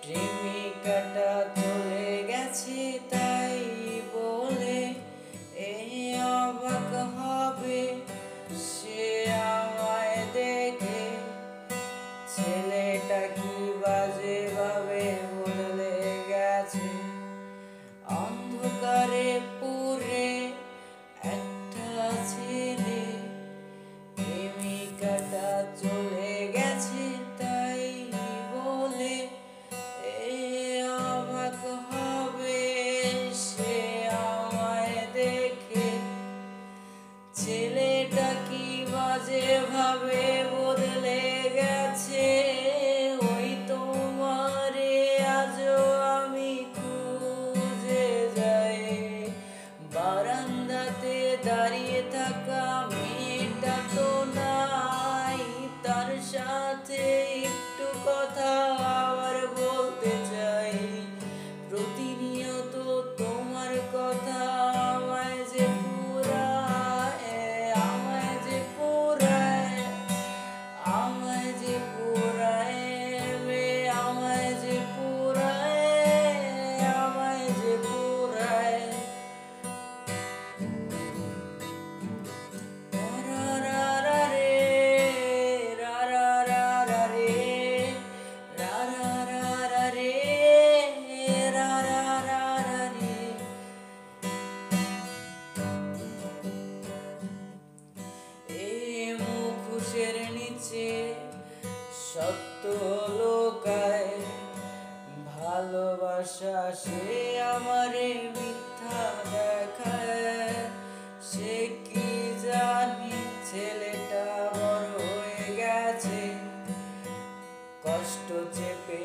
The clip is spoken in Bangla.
প্রেমিকাটা চলে গেছে তাই বলে এই অবাক হবে সে আমায় দেখে। ছেলেটা কি বাজে ভাবে বদলে গেছে, অন্ধকারে পুরে একটা ছেলে। প্রেমিকাটা চলে গেছে তাই বলে এই অবাক হবে সে আমায় দেখে। ছেলেটা কি বাজে ভাবে বদলে গেছে, ওই তোমারে আজও আমি খুঁজে যাই। বারান্দাতে দাঁড়িয়ে থাকা মেয়েটা তো নাই, তার সাথে একটু কথা আবার বলতে চাই। প্রতিনিয়ত তোমার কথা আমায় যে পুরায়, আমায় যে পুরায়, আমায় যে পুরায়, আমায় যে পুরায়, আমায় যে পুরায়। মুখোশের নিচে সত্য লোকায়, ভালোবাসা সে আমারে মিথ্যা দেখায়। সে কি জানি ছেলেটা বড় হয়ে গেছে, কষ্ট চেপে